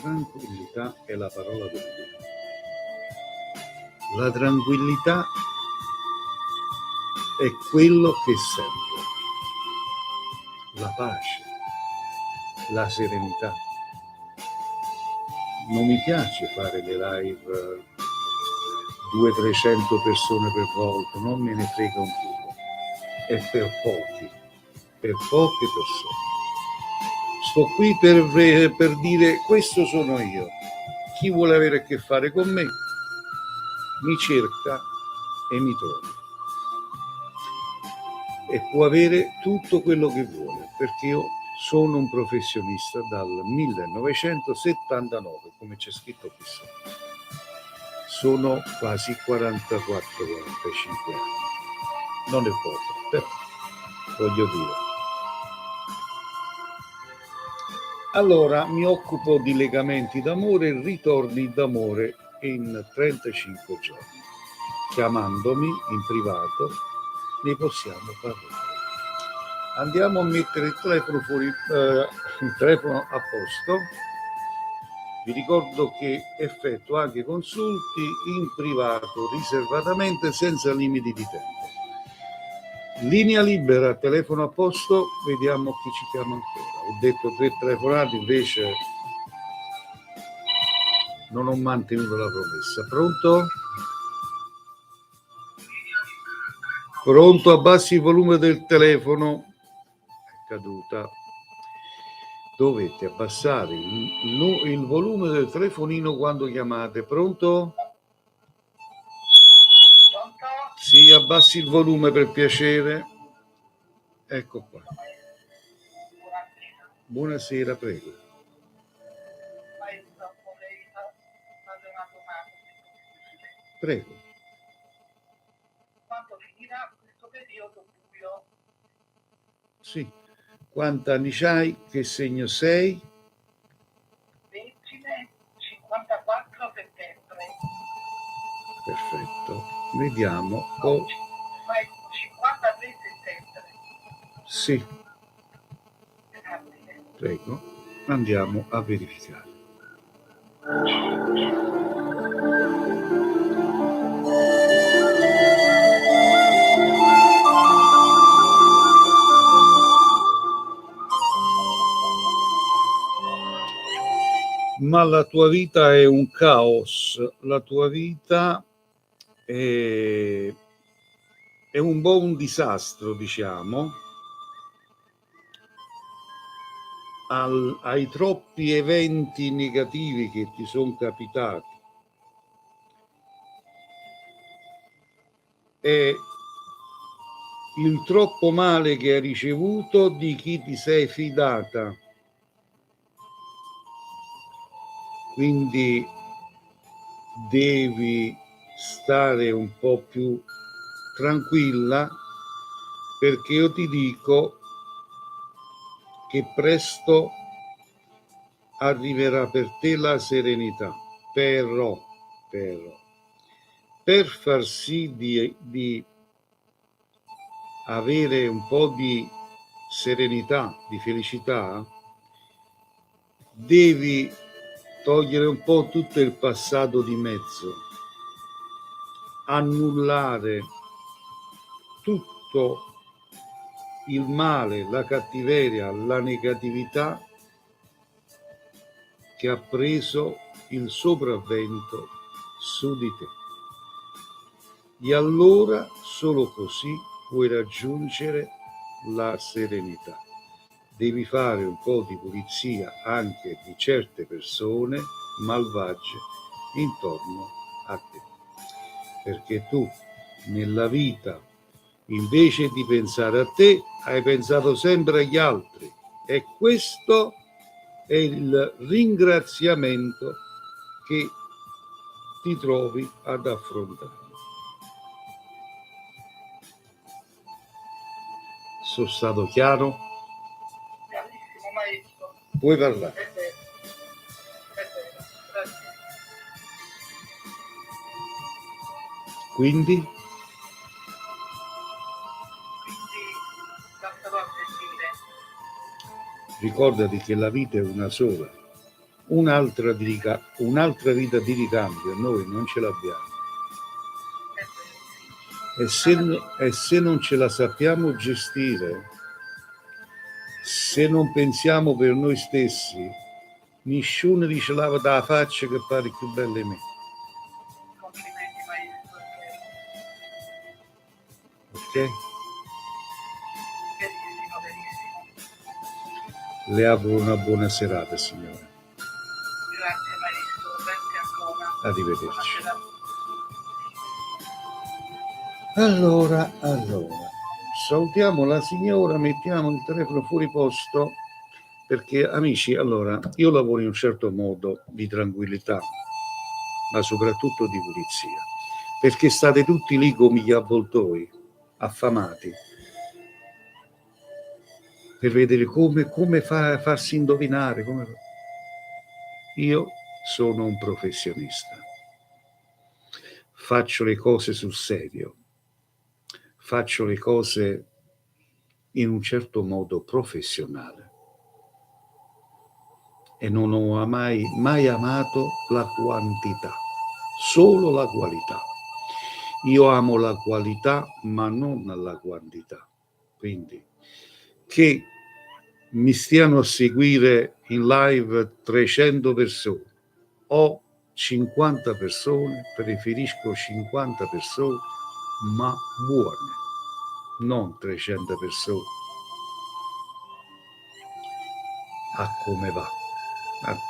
[SPEAKER 1] Tranquillità è la parola d'ordine. La tranquillità è quello che serve. La pace, la serenità. Non mi piace fare le live 200-300 persone per volta, non me ne frega un tubo. È per poche persone. Sto qui per dire questo sono io. Chi vuole avere a che fare con me mi cerca e mi trova. E può avere tutto quello che vuole, perché io sono un professionista dal 1979, come c'è scritto qui sotto. Sono quasi 44-45 anni. Non è poco, però voglio dire. Allora, mi occupo di legamenti d'amore e ritorni d'amore in 35 giorni. Chiamandomi in privato ne possiamo parlare. Andiamo a mettere il telefono fuori, il telefono a posto. Vi ricordo che effettuo anche consulti in privato, riservatamente, senza limiti di tempo. Linea libera, telefono a posto, vediamo chi ci chiama ancora. Ho detto 3 telefonate, invece non ho mantenuto la promessa. Pronto? Pronto, abbassi il volume del telefono. È caduta. Dovete abbassare il volume del telefonino quando chiamate. Pronto? Sì, abbassi il volume per piacere. Ecco qua. Buonasera, prego. Prego.
[SPEAKER 2] Quando finirà questo periodo buio?
[SPEAKER 1] Sì. Quanti anni c'hai? Che segno sei?
[SPEAKER 2] Vergine, 54 settembre.
[SPEAKER 1] Perfetto. Vediamo.
[SPEAKER 2] 53 settembre.
[SPEAKER 1] Sì.
[SPEAKER 2] Grazie.
[SPEAKER 1] Prego. Andiamo a verificare. Ma la tua vita è un caos, la tua vita è un po' un disastro, diciamo, ai troppi eventi negativi che ti sono capitati. È il troppo male che hai ricevuto di chi ti sei fidata. Quindi devi stare un po' più tranquilla, perché io ti dico che presto arriverà per te la serenità, però per far sì di avere un po' di serenità, di felicità, devi togliere un po' tutto il passato di mezzo, annullare tutto il male, la cattiveria, la negatività che ha preso il sopravvento su di te. E allora solo così puoi raggiungere la serenità. Devi fare un po' di pulizia anche di certe persone malvagie intorno a te, perché tu nella vita, invece di pensare a te, hai pensato sempre agli altri, e questo è il ringraziamento che ti trovi ad affrontare. Sono stato chiaro?
[SPEAKER 2] Chiarissimo, maestro.
[SPEAKER 1] Puoi parlare.
[SPEAKER 2] È vero. Grazie.
[SPEAKER 1] Quindi
[SPEAKER 2] la starò a sentire.
[SPEAKER 1] ricordati che la vita è una sola. Un'altra vita di ricambio noi non ce l'abbiamo. E se non ce la sappiamo gestire, se non pensiamo per noi stessi, nessuno ci lava da faccia che pare più bella di me.
[SPEAKER 2] Complimenti maestro,
[SPEAKER 1] Ok?
[SPEAKER 2] verissimo, verissimo.
[SPEAKER 1] Le auguro una buona serata, signore.
[SPEAKER 2] Grazie maestro, grazie ancora.
[SPEAKER 1] Arrivederci.
[SPEAKER 2] Buonasera.
[SPEAKER 1] Allora, salutiamo la signora, mettiamo il telefono fuori posto, perché amici, allora, io lavoro in un certo modo di tranquillità, ma soprattutto di pulizia, perché state tutti lì come gli avvoltoi, affamati, per vedere come farsi indovinare. Io sono un professionista, faccio le cose sul serio, faccio le cose in un certo modo professionale e non ho mai amato la quantità, solo la qualità. Io amo la qualità ma non la quantità, quindi che mi stiano a seguire in live 300 persone o 50 persone, preferisco 50 persone ma buone, non 300 persone. A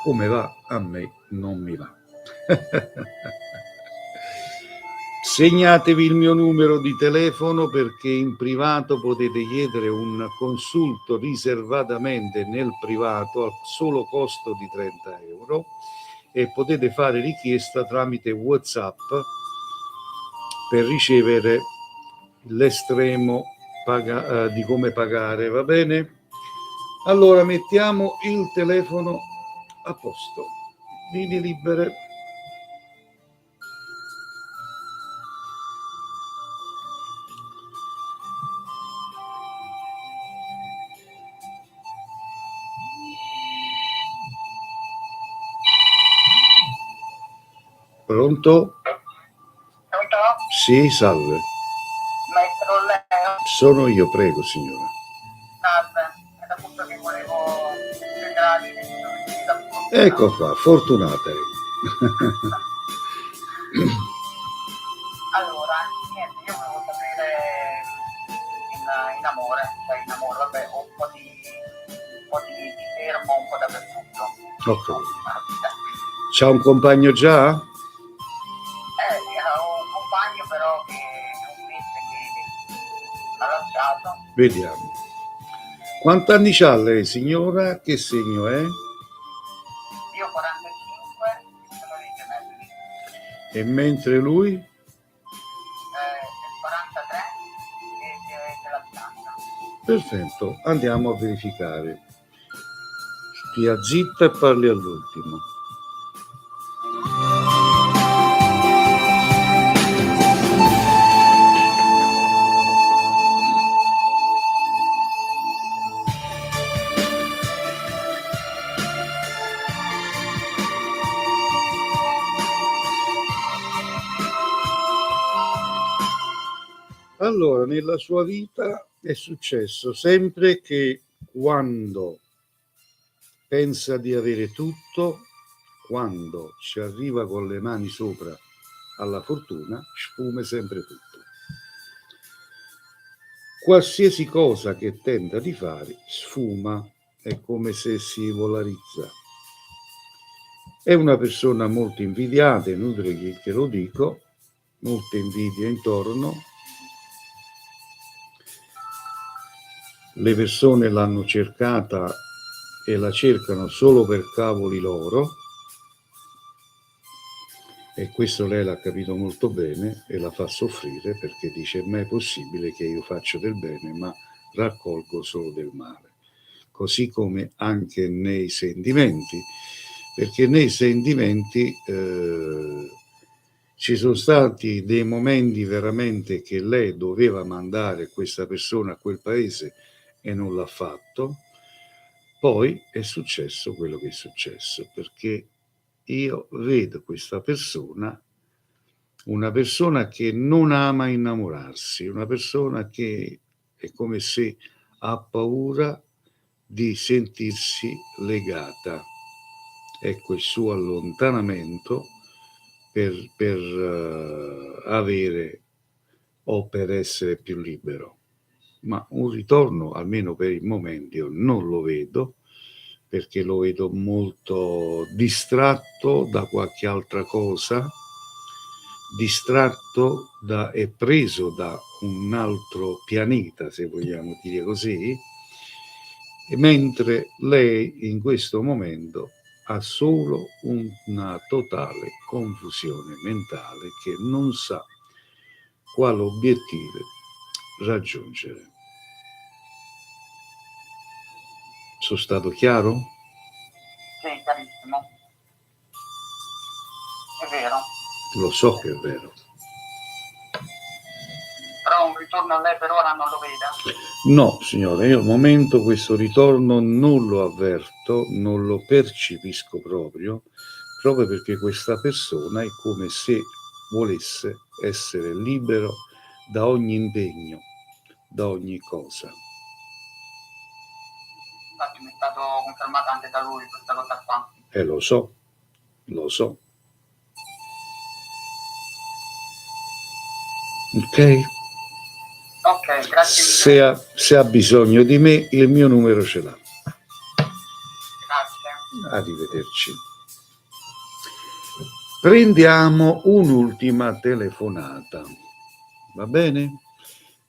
[SPEAKER 1] come va, a me non mi va. Segnatevi il mio numero di telefono, perché in privato potete chiedere un consulto riservatamente nel privato al solo costo di 30 euro e potete fare richiesta tramite WhatsApp per ricevere l'estremo di come pagare, va bene? Allora mettiamo il telefono a posto. Linee libere. Pronto?
[SPEAKER 2] Pronto?
[SPEAKER 1] Sì, salve.
[SPEAKER 2] Maestro Leo?
[SPEAKER 1] Sono io, prego signora.
[SPEAKER 2] Salve, è da tutto che volevo segnalare la
[SPEAKER 1] Ecco qua, fortunata.
[SPEAKER 2] Allora, niente, io volevo sapere in amore, cioè in amore, vabbè, ho un po' di fermo un po' dappertutto.
[SPEAKER 1] Ok. C'ha un compagno già?
[SPEAKER 2] Ho un compagno però che è un mese che l'ha lasciato.
[SPEAKER 1] Vediamo. Quanti anni c'ha lei, signora? Che segno è?
[SPEAKER 2] Io 45, sono dei gemelli.
[SPEAKER 1] E mentre lui?
[SPEAKER 2] 43 e della stanza.
[SPEAKER 1] Perfetto, andiamo a verificare. Stia zitta e parli all'ultimo. Allora, nella sua vita è successo sempre che quando pensa di avere tutto, quando ci arriva con le mani sopra alla fortuna, sfuma sempre tutto. Qualsiasi cosa che tenta di fare sfuma, è come se si polarizza. È una persona molto invidiata, è inutile che lo dico, molta invidia intorno. Le persone l'hanno cercata e la cercano solo per cavoli loro, e questo lei l'ha capito molto bene e la fa soffrire, perché dice: ma è possibile che io faccio del bene ma raccolgo solo del male. Così come anche nei sentimenti, perché nei sentimenti ci sono stati dei momenti veramente che lei doveva mandare questa persona a quel paese e non l'ha fatto. Poi è successo quello che è successo, perché io vedo questa persona una persona che non ama innamorarsi, una persona che è come se ha paura di sentirsi legata. Ecco il suo allontanamento per avere o per essere più libero. Ma un ritorno, almeno per il momento, io non lo vedo, perché lo vedo molto distratto da qualche altra cosa, distratto e preso da un altro pianeta, se vogliamo dire così, mentre lei in questo momento ha solo una totale confusione mentale che non sa quale obiettivo raggiungere. Sono stato chiaro?
[SPEAKER 2] Sì, carissimo. È vero.
[SPEAKER 1] Lo so che è vero.
[SPEAKER 2] Però un ritorno a lei per ora non lo vede?
[SPEAKER 1] No, signore, io al momento questo ritorno non lo avverto, non lo percepisco proprio perché questa persona è come se volesse essere libero da ogni impegno, da ogni cosa.
[SPEAKER 2] Infatti mi è stato confermato anche da lui questa cosa qua.
[SPEAKER 1] Lo so, lo so. Ok?
[SPEAKER 2] Ok, grazie mille.
[SPEAKER 1] Se ha bisogno di me, il mio numero ce l'ha.
[SPEAKER 2] Grazie.
[SPEAKER 1] Arrivederci. Prendiamo un'ultima telefonata. Va bene?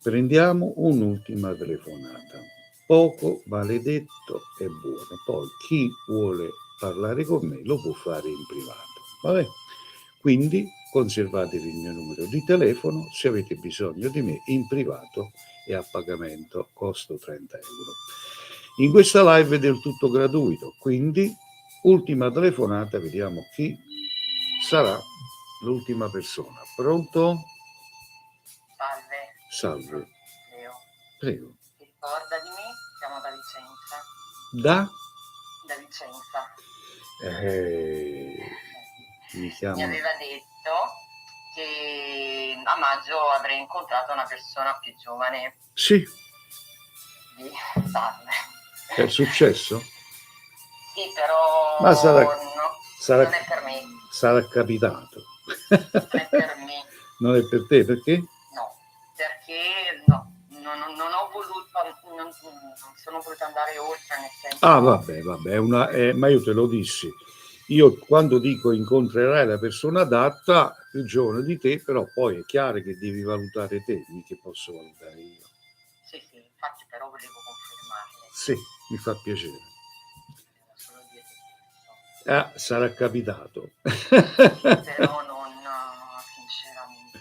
[SPEAKER 1] Prendiamo un'ultima telefonata. Poco maledetto e buono. Poi chi vuole parlare con me lo può fare in privato. Vabbè? Quindi conservatevi il mio numero di telefono se avete bisogno di me in privato e a pagamento, costo 30 euro. In questa live è del tutto gratuito, quindi ultima telefonata, vediamo chi sarà l'ultima persona. Pronto?
[SPEAKER 2] Salve.
[SPEAKER 1] Salve.
[SPEAKER 2] Leo.
[SPEAKER 1] Prego.
[SPEAKER 2] Ti ricorda di me? Siamo da Vicenza.
[SPEAKER 1] Da?
[SPEAKER 2] Da Vicenza.
[SPEAKER 1] Mi chiamo...
[SPEAKER 2] Mi aveva detto che a maggio avrei incontrato una persona più giovane.
[SPEAKER 1] Sì.
[SPEAKER 2] Di Salve.
[SPEAKER 1] È successo?
[SPEAKER 2] Sì, però
[SPEAKER 1] Ma sarà
[SPEAKER 2] non è per me.
[SPEAKER 1] Sarà capitato.
[SPEAKER 2] Non è per me.
[SPEAKER 1] Non è per te, perché?
[SPEAKER 2] No, perché no, non ho voluto, non sono voluta andare oltre, nel senso...
[SPEAKER 1] Ah, vabbè, ma io te lo dissi. Io quando dico incontrerai la persona adatta, più giovane di te, però poi è chiaro che devi valutare te, mica posso valutare io.
[SPEAKER 2] Sì, infatti però volevo confermarle.
[SPEAKER 1] Sì, mi fa piacere.
[SPEAKER 2] Solo dire che
[SPEAKER 1] Sarà capitato.
[SPEAKER 2] però non, sinceramente,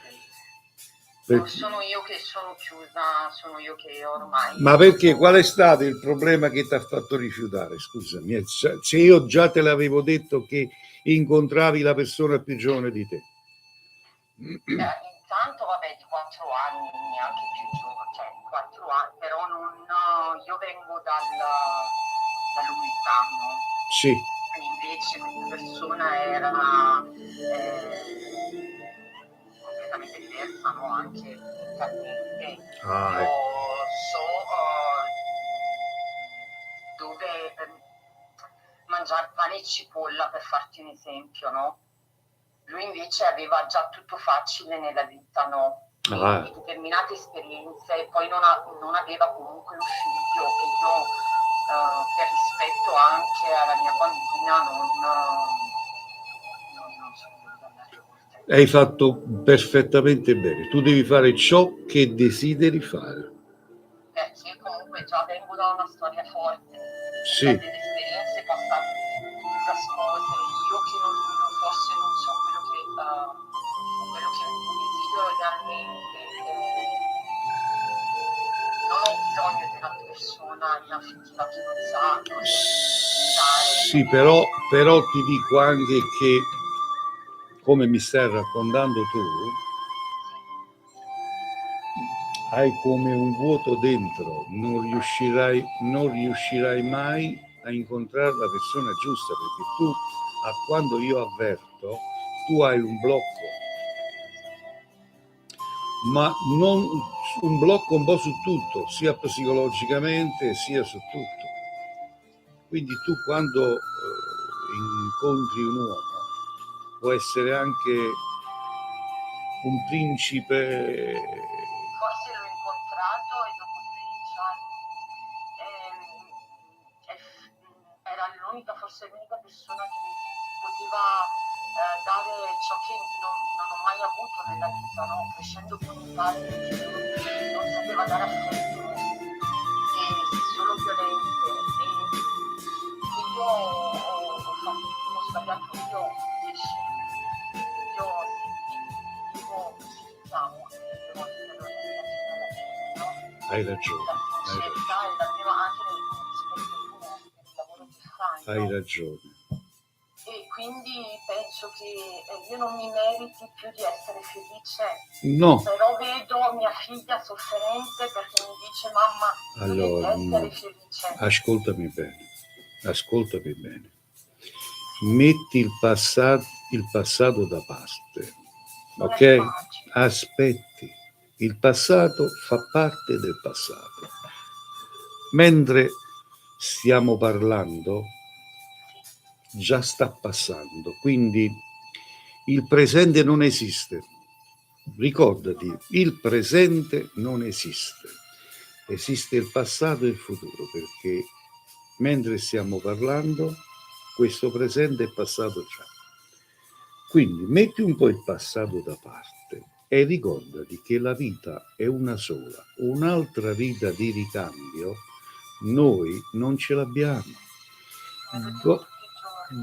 [SPEAKER 2] non sono io che sono chiusa, sono io che ormai...
[SPEAKER 1] Ma perché? Qual è stato il problema che ti ha fatto rifiutare? Scusami, se io già te l'avevo detto che incontravi la persona più giovane di te.
[SPEAKER 2] Intanto, vabbè, di 4 anni, neanche più giovane, cioè 4 anni, però non, io vengo dall'unità, no?
[SPEAKER 1] Sì.
[SPEAKER 2] Invece questa persona era completamente diversa, no? Anche mentalmente. Io so dove mangiare pane e cipolla, per farti un esempio, no? Lui invece aveva già tutto facile nella vita, no? Quindi determinate esperienze, poi non aveva comunque un figlio e io per rispetto anche alla mia bambina non sono voluta andare oltre.
[SPEAKER 1] Hai fatto perfettamente bene, tu devi fare ciò che desideri fare.
[SPEAKER 2] Perché comunque già vengo da una storia forte,
[SPEAKER 1] sì.
[SPEAKER 2] Da delle esperienze passate nascose, io che forse non so quello che desidero realmente, non ho bisogno di una persona inaffettiva che non sa cosa
[SPEAKER 1] sì, però ti dico anche che, come mi stai raccontando tu, hai come un vuoto dentro, non riuscirai mai a incontrare la persona giusta, perché tu, a quando io avverto, tu hai un blocco. ma non un blocco un po' su tutto, sia psicologicamente sia su tutto. Quindi tu quando incontri un uomo, può essere anche un principe.
[SPEAKER 2] Forse l'ho incontrato e dopo 13 anni era forse l'unica persona che mi poteva dare ciò che non ho mai avuto nella vita, no? Crescendo con un padre che non sapeva dare affetto e solo violenze. E io ho sbagliato io le scelte. Io vivo così, diciamo, devo essere orientata alla gente, no?
[SPEAKER 1] Hai ragione,
[SPEAKER 2] La sincerità è la prima, anche nel rispetto tuo per il lavoro che fai.
[SPEAKER 1] hai
[SPEAKER 2] no?
[SPEAKER 1] ragione.
[SPEAKER 2] E quindi penso che io non mi meriti più di essere felice.
[SPEAKER 1] No,
[SPEAKER 2] Però vedo mia figlia sofferente perché mi dice mamma,
[SPEAKER 1] allora,
[SPEAKER 2] devi essere felice.
[SPEAKER 1] ascoltami bene. Metti il passato da parte,
[SPEAKER 2] Non è
[SPEAKER 1] ok?
[SPEAKER 2] facile.
[SPEAKER 1] Aspetti, il passato fa parte del passato. Mentre stiamo parlando, già sta passando, quindi il presente non esiste. Ricordati, il presente non esiste. Esiste il passato e il futuro, perché mentre stiamo parlando, questo presente è passato già. Quindi metti un po' il passato da parte e ricordati che la vita è una sola. Un'altra vita di ricambio noi non ce l'abbiamo.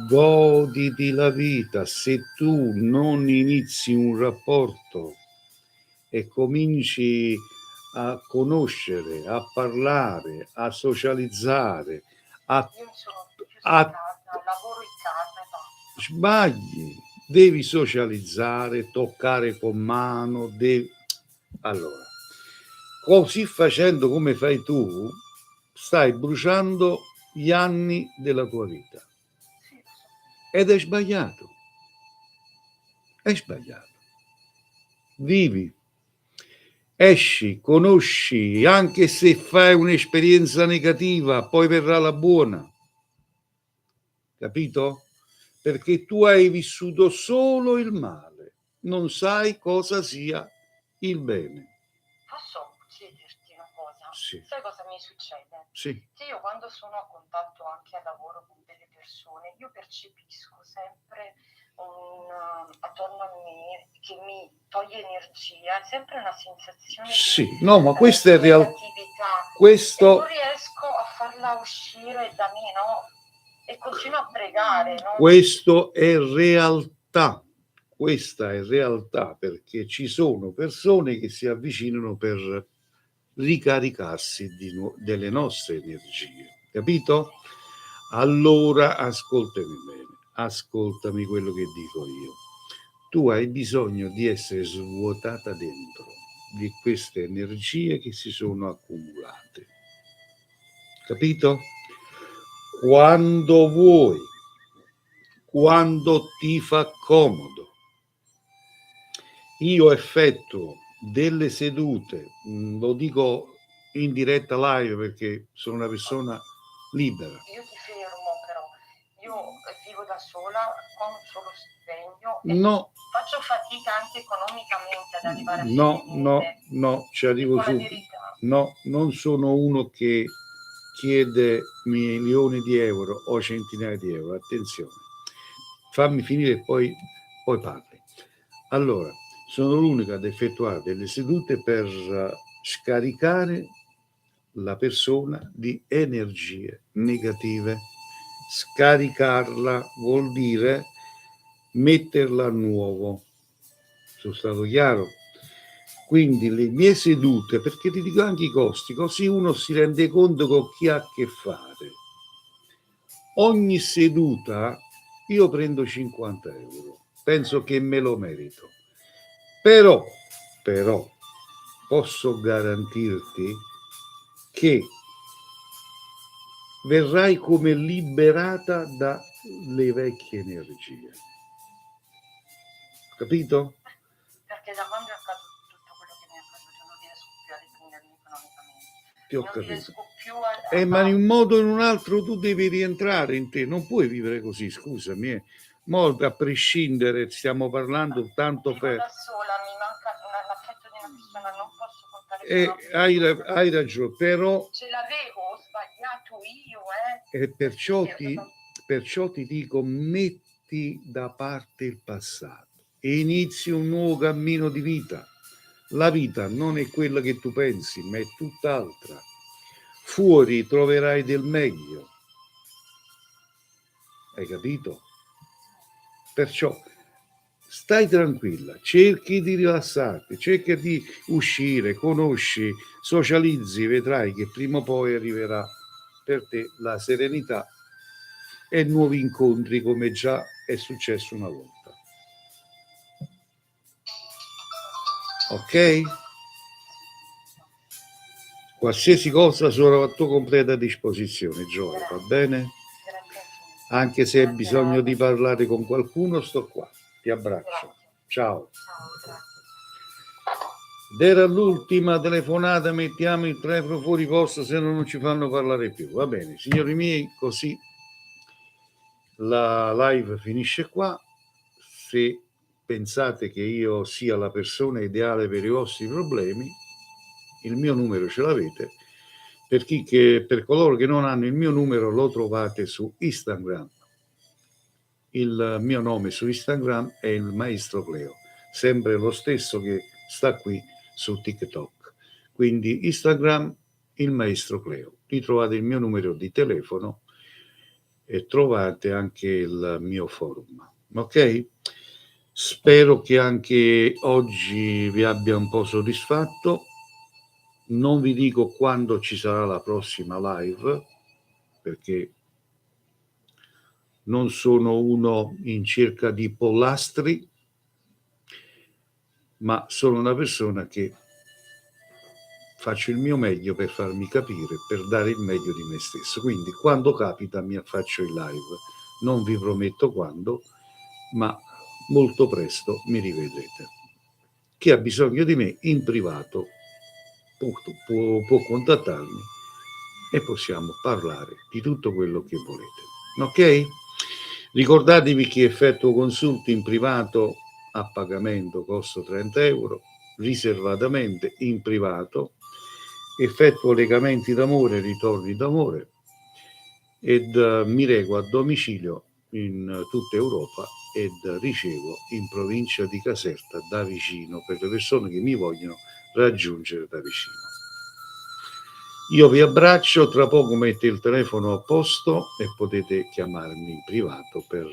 [SPEAKER 1] Goditi la vita. Se tu non inizi un rapporto e cominci a conoscere, a parlare, a socializzare,
[SPEAKER 2] Io sono più su casa, lavoro in casa e basta.
[SPEAKER 1] sbagli, devi socializzare, toccare con mano, allora, così facendo come fai tu, stai bruciando gli anni della tua vita. Ed è sbagliato. È sbagliato. Vivi, esci, conosci, anche se fai un'esperienza negativa, poi verrà la buona. Capito? Perché tu hai vissuto solo il male, non sai cosa sia il bene.
[SPEAKER 2] Posso chiederti una cosa?
[SPEAKER 1] Sì.
[SPEAKER 2] Sai cosa mi succede?
[SPEAKER 1] Sì.
[SPEAKER 2] Che io quando sono a contatto anche al lavoro con delle persone, io percepisco sempre attorno a me che mi toglie energia, è sempre una sensazione
[SPEAKER 1] sì, no, ma questa è
[SPEAKER 2] negatività.
[SPEAKER 1] Questo...
[SPEAKER 2] E non riesco a farla uscire da me, no? E continuo a pregare, no?
[SPEAKER 1] Questo è realtà. Questa è realtà, perché ci sono persone che si avvicinano per ricaricarsi delle nostre energie, capito? Allora ascoltami quello che dico io. Tu hai bisogno di essere svuotata dentro di queste energie che si sono accumulate, capito? Quando vuoi, quando ti fa comodo. Io effettuo delle sedute, lo dico in diretta live perché sono una persona libera.
[SPEAKER 2] Io ti fermo però, io vivo da sola con un solo stipendio e
[SPEAKER 1] No,
[SPEAKER 2] faccio fatica anche economicamente ad arrivare a fine mese.
[SPEAKER 1] no, ci arrivo subito. No, non sono uno che chiede milioni di euro o centinaia di euro, attenzione. Fammi finire e poi parli. Allora, sono l'unico ad effettuare delle sedute per scaricare la persona di energie negative. Scaricarla vuol dire metterla a nuovo. Sono stato chiaro? Quindi le mie sedute, perché ti dico anche i costi, così uno si rende conto con chi ha a che fare. Ogni seduta io prendo 50 euro, penso che me lo merito. Però posso garantirti che verrai come liberata dalle vecchie energie. Capito?
[SPEAKER 2] Perché da quando è accaduto tutto quello che
[SPEAKER 1] Ti ho
[SPEAKER 2] non
[SPEAKER 1] capito.
[SPEAKER 2] riesco più a
[SPEAKER 1] Ma in un modo o in un altro tu devi rientrare in te, non puoi vivere così, scusami. Mo, a prescindere, stiamo parlando tanto
[SPEAKER 2] vivo
[SPEAKER 1] per...
[SPEAKER 2] da sola, mi manca l'affetto di una persona, non posso contare su una persona.
[SPEAKER 1] Hai ragione, però
[SPEAKER 2] Ce l'avevo, ho sbagliato io,
[SPEAKER 1] perciò ti dico, metti da parte il passato e inizi un nuovo cammino di vita. La vita non è quella che tu pensi, ma è tutt'altra. Fuori troverai del meglio. Hai capito? Perciò stai tranquilla, cerchi di rilassarti, cerchi di uscire, conosci, socializzi, vedrai che prima o poi arriverà per te la serenità e nuovi incontri come già è successo una volta. Ok? Qualsiasi cosa sono a tua completa disposizione, Gioia, va bene? Anche se hai bisogno di parlare con qualcuno, sto qua. Ti abbraccio. Ciao. Ed era l'ultima telefonata, mettiamo il telefono fuori posto, se no non ci fanno parlare più. Va bene, signori miei, così la live finisce qua. Se pensate che io sia la persona ideale per i vostri problemi, il mio numero ce l'avete. Per coloro che non hanno il mio numero, lo trovate su Instagram. Il mio nome su Instagram è il Maestro Cleo, sempre lo stesso che sta qui su TikTok. Quindi Instagram, il Maestro Cleo. Lì trovate il mio numero di telefono e trovate anche il mio forum. Ok? Spero che anche oggi vi abbia un po' soddisfatto. Non vi dico quando ci sarà la prossima live, perché non sono uno in cerca di pollastri, ma sono una persona che faccio il mio meglio per farmi capire, per dare il meglio di me stesso. Quindi quando capita mi affaccio in live. Non vi prometto quando, ma molto presto mi rivedrete. Chi ha bisogno di me in privato può contattarmi e possiamo parlare di tutto quello che volete. Ok? Ricordatevi che effettuo consulti in privato a pagamento, costo 30 euro, riservatamente in privato, effettuo legamenti d'amore, ritorni d'amore ed mi reco a domicilio in tutta Europa ed ricevo in provincia di Caserta da vicino per le persone che mi vogliono raggiungere da vicino. Io vi abbraccio, tra poco metto il telefono a posto e potete chiamarmi in privato per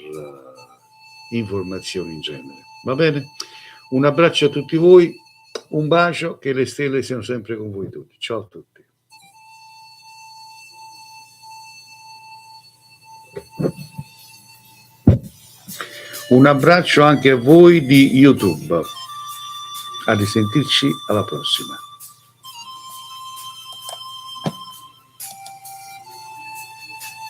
[SPEAKER 1] informazioni in genere. Va bene? Un abbraccio a tutti voi, un bacio, che le stelle siano sempre con voi tutti. Ciao a tutti. Un abbraccio anche a voi di YouTube. A risentirci alla prossima.